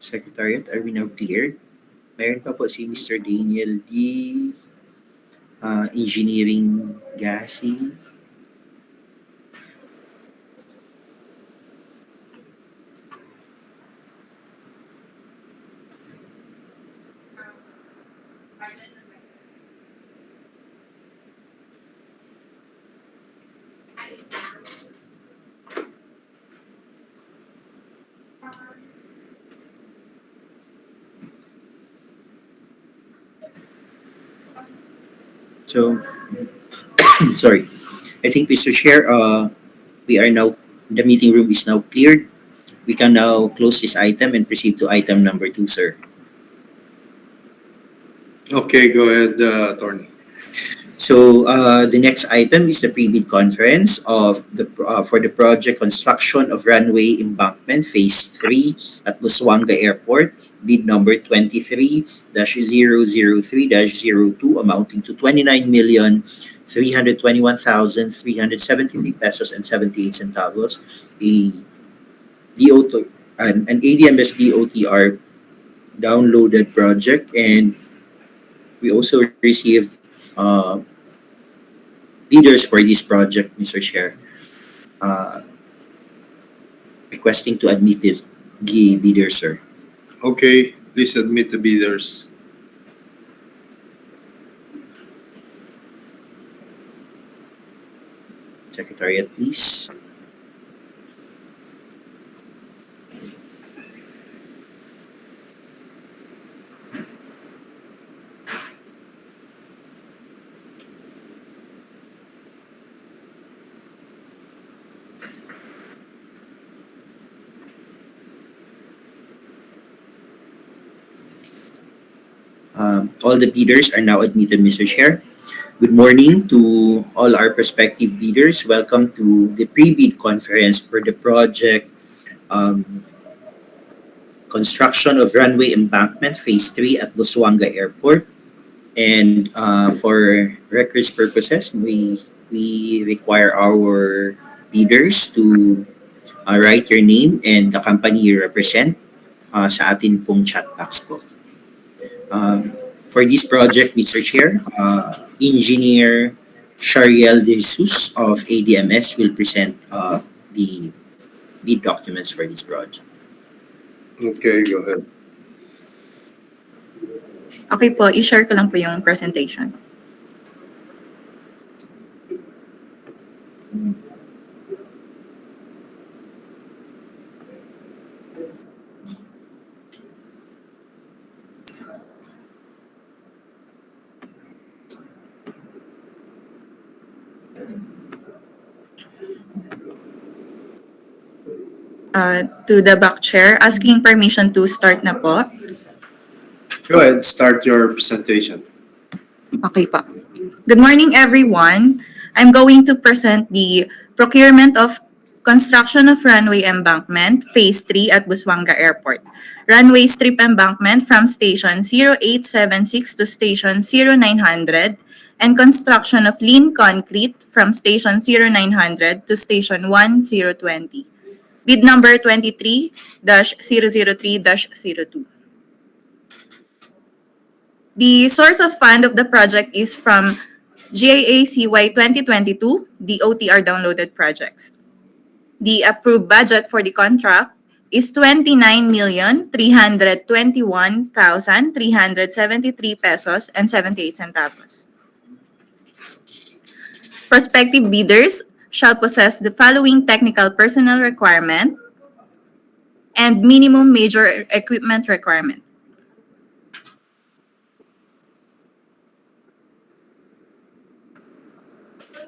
Secretariat, are we now cleared? Meron pa po si Mr. Daniel D. Engineering Gasi. So, sorry. I think, Mr. Chair, we are now, the meeting room is now cleared. We can now close this item and proceed to item number 2, sir. Okay, go ahead, Attorney. So the next item is the pre-bid conference of the for the project construction of Runway Embarkment Phase 3 at Busuanga Airport, bid number 23-003-02, amounting to 29,321,373 pesos and 78 centavos. A DOT, an ADMS DOTR downloaded project, and we also received uh, bidders for this project, Mr. Chair, uh, requesting to admit the bidder, sir. Okay, please admit the bidders. Secretariat, please. All the bidders are now admitted, Mr. Chair. Good morning to all our prospective bidders. Welcome to the pre-bid conference for the project construction of Runway Embankment Phase 3 at Busuanga Airport. And for records purposes, we require our bidders to write your name and the company you represent sa atin pong chat box po. For this project, Mr. Chair, Engineer Shariel De Jesus of ADMS will present the bid documents for this project. Okay, go ahead. Okay po, i-share ko lang po yung presentation. To the BAC chair, asking permission to start na po. Go ahead, start your presentation. Okay po. Good morning, everyone. I'm going to present the procurement of construction of Runway Embankment, Phase 3 at Busuanga Airport. Runway strip embankment from Station 0876 to Station 0900, and construction of lean concrete from Station 0900 to Station 1020. Bid number 23-003-02. The source of fund of the project is from GAACY 2022, the OTR downloaded projects. The approved budget for the contract is 29,321,373 pesos and 78 centavos. Prospective bidders shall possess the following technical personnel requirement and minimum major equipment requirement.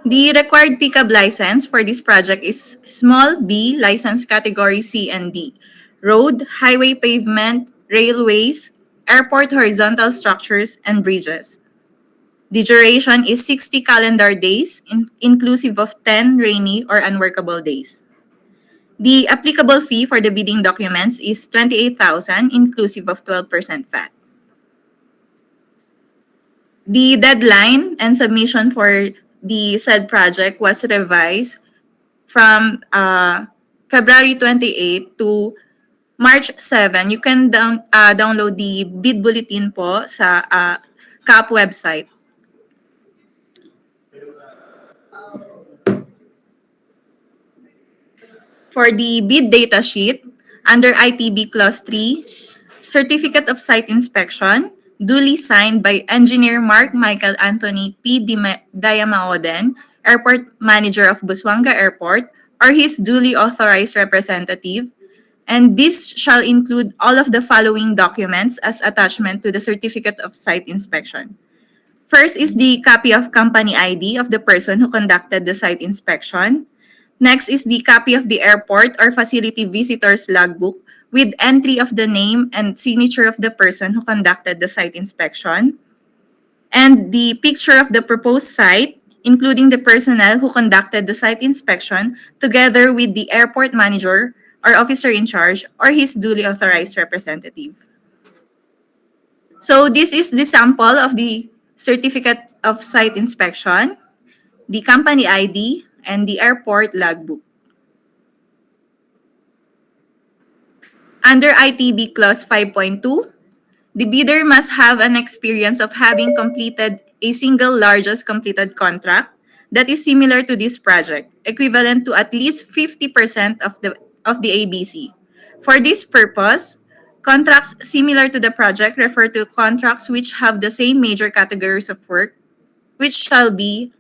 The required pickup license for this project is small B, license category C and D, road, highway pavement, railways, airport horizontal structures, and bridges. The duration is 60 calendar days, inclusive of 10 rainy or unworkable days. The applicable fee for the bidding documents is 28,000, inclusive of 12% VAT. The deadline and submission for the said project was revised from February 28 to March 7, you can download the bid bulletin po sa CAAP website. For the bid data sheet, under ITB Clause 3, Certificate of Site Inspection, duly signed by Engineer Mark Michael Anthony P. Diamaoden, Airport Manager of Busuanga Airport, or his duly authorized representative, and this shall include all of the following documents as attachment to the Certificate of Site Inspection. First is the copy of company ID of the person who conducted the site inspection. Next is the copy of the airport or facility visitor's logbook with entry of the name and signature of the person who conducted the site inspection. And the picture of the proposed site, including the personnel who conducted the site inspection, together with the airport manager or officer in charge or his duly authorized representative. So this is the sample of the certificate of site inspection, the company ID, and the airport logbook. Under ITB Clause 5.2, the bidder must have an experience of having completed a single largest completed contract that is similar to this project, equivalent to at least 50% of the ABC. For this purpose, contracts similar to the project refer to contracts which have the same major categories of work, which shall be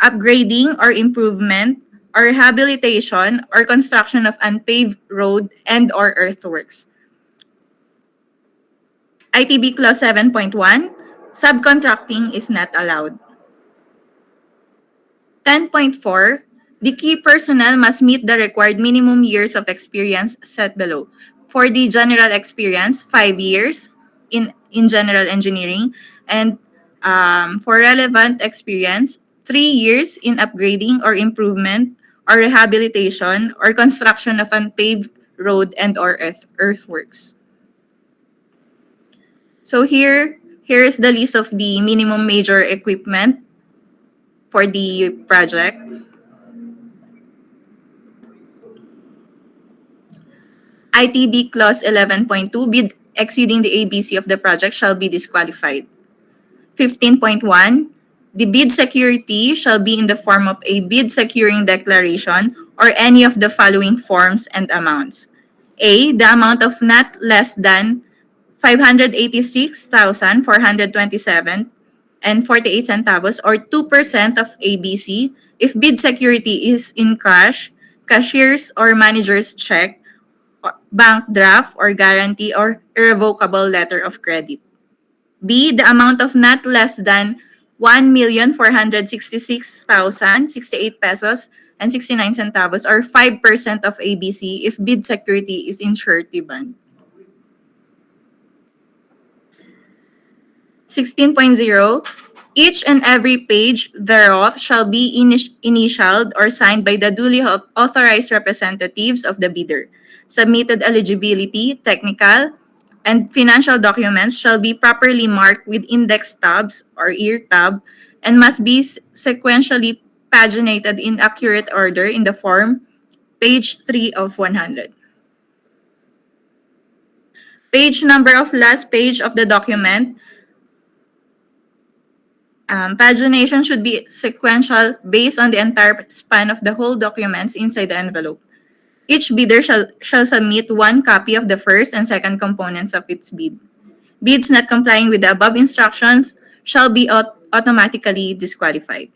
upgrading or improvement or rehabilitation or construction of unpaved road and or earthworks. ITB Clause 7.1, subcontracting is not allowed. 10.4, the key personnel must meet the required minimum years of experience set below. For the general experience, 5 years in general engineering, and for relevant experience, 3 years in upgrading or improvement or rehabilitation or construction of unpaved road and or earthworks. So here is the list of the minimum major equipment for the project. ITB Clause 11.2, bid exceeding the ABC of the project shall be disqualified. 15.1, the bid security shall be in the form of a bid securing declaration or any of the following forms and amounts. A, the amount of not less than 586,427 and 48 centavos or 2% of ABC if bid security is in cash, cashier's or manager's check, bank draft or guarantee or irrevocable letter of credit. B, the amount of not less than 1,466,068 pesos and 69 centavos or 5% of ABC if bid security is in surety bond. 16.0, each and every page thereof shall be initialed or signed by the duly authorized representatives of the bidder. Submitted eligibility, technical, and financial documents shall be properly marked with index tabs or ear tab and must be sequentially paginated in accurate order in the form, page 3 of 100. Page number of last page of the document. Pagination should be sequential based on the entire span of the whole documents inside the envelope. Each bidder shall submit one copy of the first and second components of its bid. Bids not complying with the above instructions shall be automatically disqualified.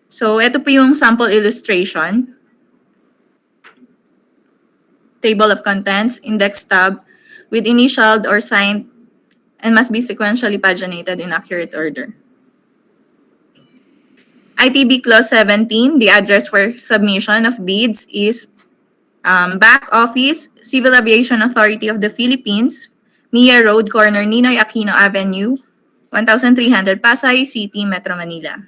So, ito po yung sample illustration. Table of contents, index tab, with initialed or signed and must be sequentially paginated in accurate order. ITB Clause 17, the address for submission of bids is BAC Office, Civil Aviation Authority of the Philippines, Mia Road, corner Ninoy Aquino Avenue, 1300 Pasay City, Metro Manila.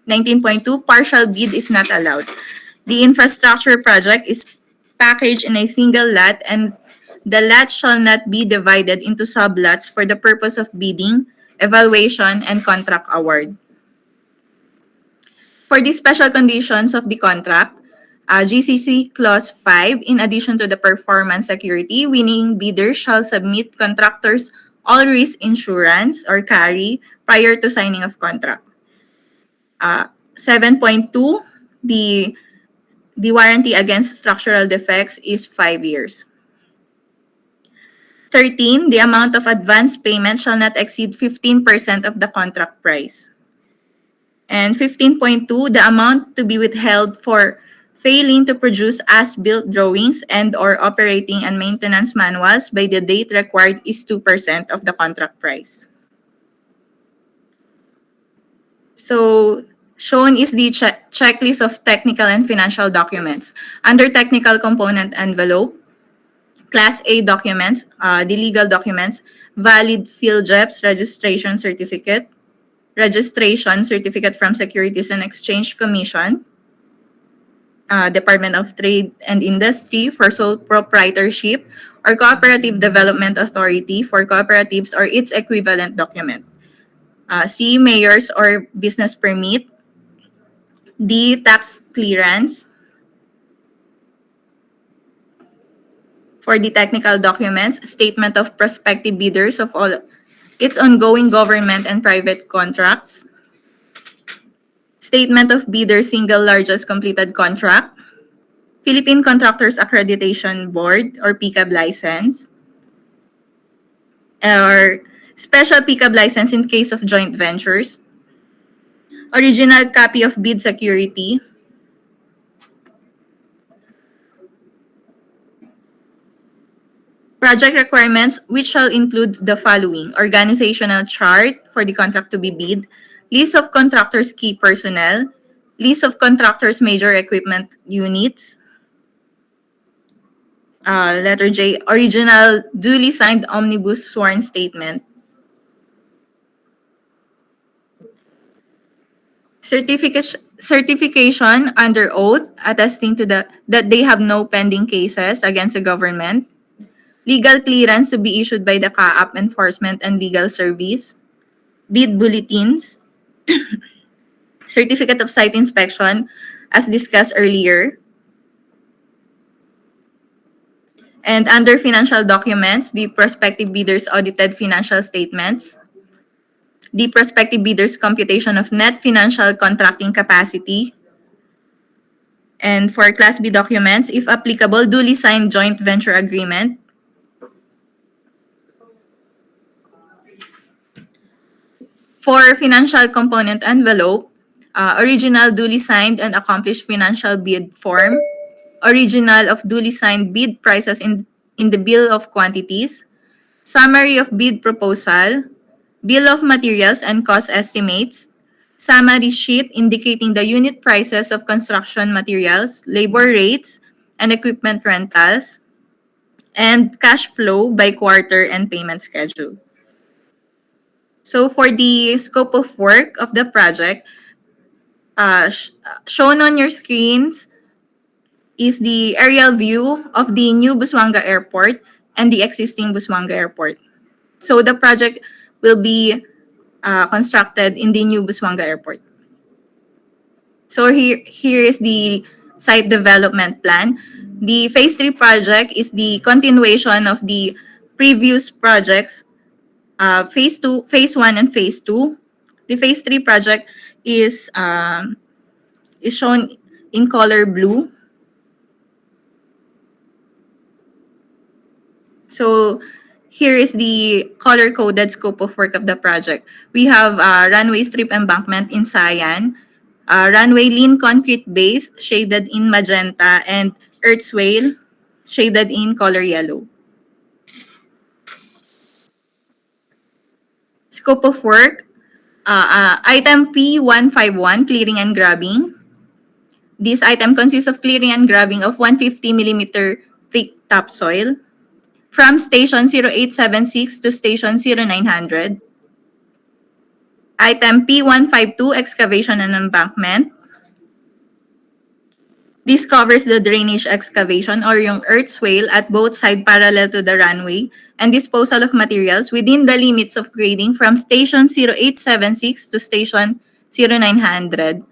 19.2, partial bid is not allowed. The infrastructure project is packaged in a single lot and the lot shall not be divided into sublots for the purpose of bidding, evaluation, and contract award. For the special conditions of the contract, GCC Clause 5, in addition to the performance security, winning bidders shall submit contractors all risk insurance or carry prior to signing of contract. 7.2, the warranty against structural defects is 5 years. 13, the amount of advance payment shall not exceed 15% of the contract price. And 15.2, the amount to be withheld for failing to produce as-built drawings and or operating and maintenance manuals by the date required is 2% of the contract price. So, shown is the checklist of technical and financial documents. Under technical component envelope, Class A documents, the legal documents, valid PhilJEPS registration certificate from Securities and Exchange Commission, Department of Trade and Industry for sole proprietorship, or Cooperative Development Authority for cooperatives or its equivalent document. C, mayor's or business permit. D, tax clearance. For the technical documents, statement of prospective bidders of all its ongoing government and private contracts. Statement of bidder single largest completed contract. Philippine Contractors Accreditation Board or PCAB license. Or special PCAB license in case of joint ventures. Original copy of bid security. Project requirements, which shall include the following: organizational chart for the contract to be bid, list of contractors' key personnel, list of contractors' major equipment units. Letter J, original duly signed omnibus sworn statement. Certification under oath attesting to that they have no pending cases against the government. Legal clearance to be issued by the CAAP Enforcement and Legal Service. Bid bulletins. Certificate of site inspection, as discussed earlier. And under financial documents, the prospective bidders' audited financial statements. The prospective bidders' computation of net financial contracting capacity. And for Class B documents, if applicable, duly signed joint venture agreement. For financial component envelope, original duly signed and accomplished financial bid form, original of duly signed bid prices in the bill of quantities, summary of bid proposal, bill of materials and cost estimates, summary sheet indicating the unit prices of construction materials, labor rates, and equipment rentals, and cash flow by quarter and payment schedule. So for the scope of work of the project, shown on your screens is the aerial view of the new Busuanga Airport and the existing Busuanga Airport. So the project will be constructed in the new Busuanga Airport. So here is the site development plan. The Phase 3 project is the continuation of the previous projects, Phase 2, Phase 1, and Phase 2. The Phase 3 project is shown in color blue. So here is the color-coded scope of work of the project. We have runway strip embankment in cyan, runway lean concrete base shaded in magenta, and earth swale shaded in color yellow. Scope of work, item P151, clearing and grubbing. This item consists of clearing and grubbing of 150 mm thick topsoil from station 0876 to station 0900. Item P152, excavation and embankment. This covers the drainage excavation or yung earth swale at both sides parallel to the runway and disposal of materials within the limits of grading from station 0876 to station 0900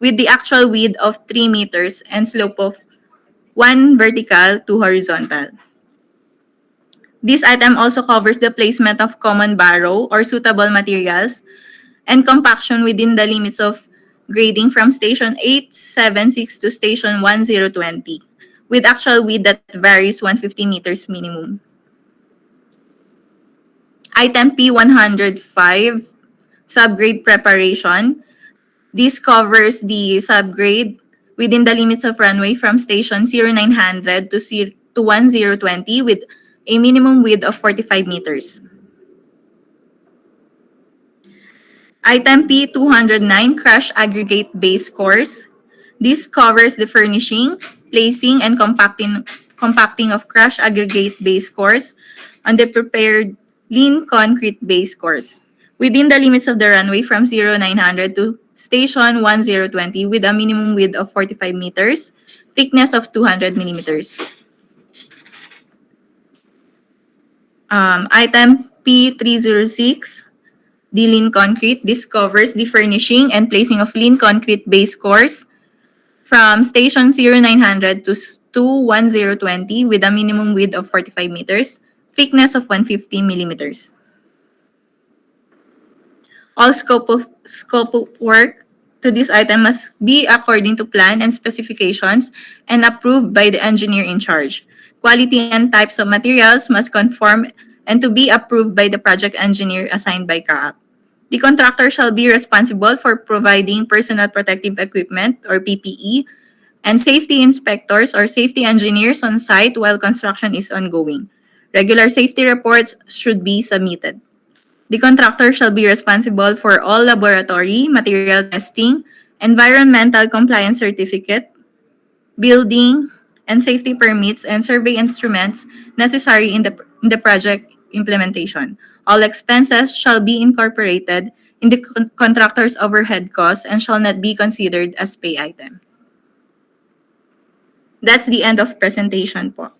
with the actual width of 3 meters and slope of 1 vertical, 2 horizontal. This item also covers the placement of common barrow or suitable materials and compaction within the limits of grading from station 876 to station 1020 with actual width that varies 150 meters minimum. Item P105, subgrade preparation. This covers the subgrade within the limits of runway from station 0900 to 1020 with a minimum width of 45 meters. Item P209, crush aggregate base course. This covers the furnishing, placing, and compacting of crush aggregate base course on the prepared lean concrete base course within the limits of the runway from 0900 to station 1020 with a minimum width of 45 meters, thickness of 200 millimeters. Item P306, the lean concrete. This covers the furnishing and placing of lean concrete base course from station 0900 to 1020 with a minimum width of 45 meters, thickness of 150 millimeters. All scope of work to this item must be according to plan and specifications and approved by the engineer in charge. Quality and types of materials must conform and to be approved by the project engineer assigned by CAAP. The contractor shall be responsible for providing personal protective equipment or PPE and safety inspectors or safety engineers on site while construction is ongoing. Regular safety reports should be submitted. The contractor shall be responsible for all laboratory, material testing, environmental compliance certificate, building, and safety permits and survey instruments necessary in the project implementation. All expenses shall be incorporated in the contractor's overhead costs and shall not be considered as pay item. That's the end of presentation po.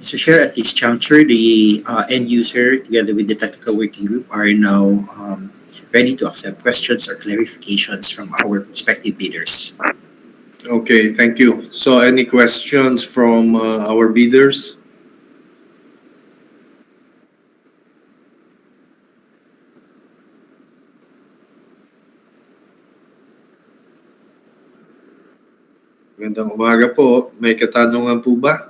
So Chair, at this juncture, the end user together with the technical working group are now ready to accept questions or clarifications from our prospective bidders. Okay, thank you. So any questions from our bidders? Magandang umaga po. May katanungan po ba?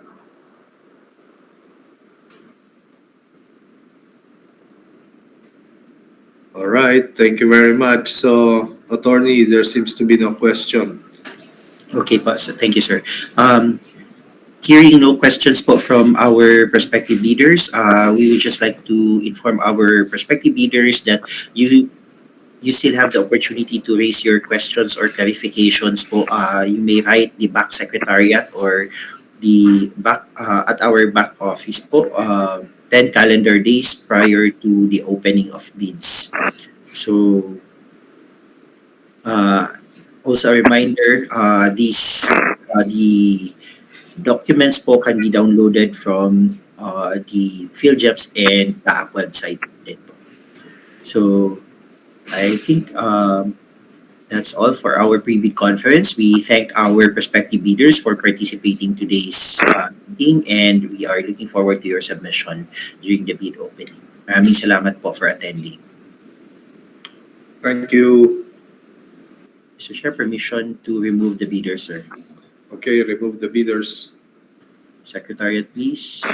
All right, thank you very much. So, attorney, there seems to be no question. Okay po, so thank you, sir. Hearing no questions po from our prospective bidders, we would just like to inform our prospective bidders that you still have the opportunity to raise your questions or clarifications po. You may write the back secretariat or the back at our back office po 10 calendar days prior to the opening of bids. So also a reminder, the documents po can be downloaded from the PhilJeps and CAAP website din po. So I think that's all for our pre-bid conference. We thank our prospective bidders for participating today's meeting and we are looking forward to your submission during the bid opening. Maraming salamat po for attending. Thank you. Mr. Chair, permission to remove the bidder, sir. Okay, remove the bidders. Secretariat, please.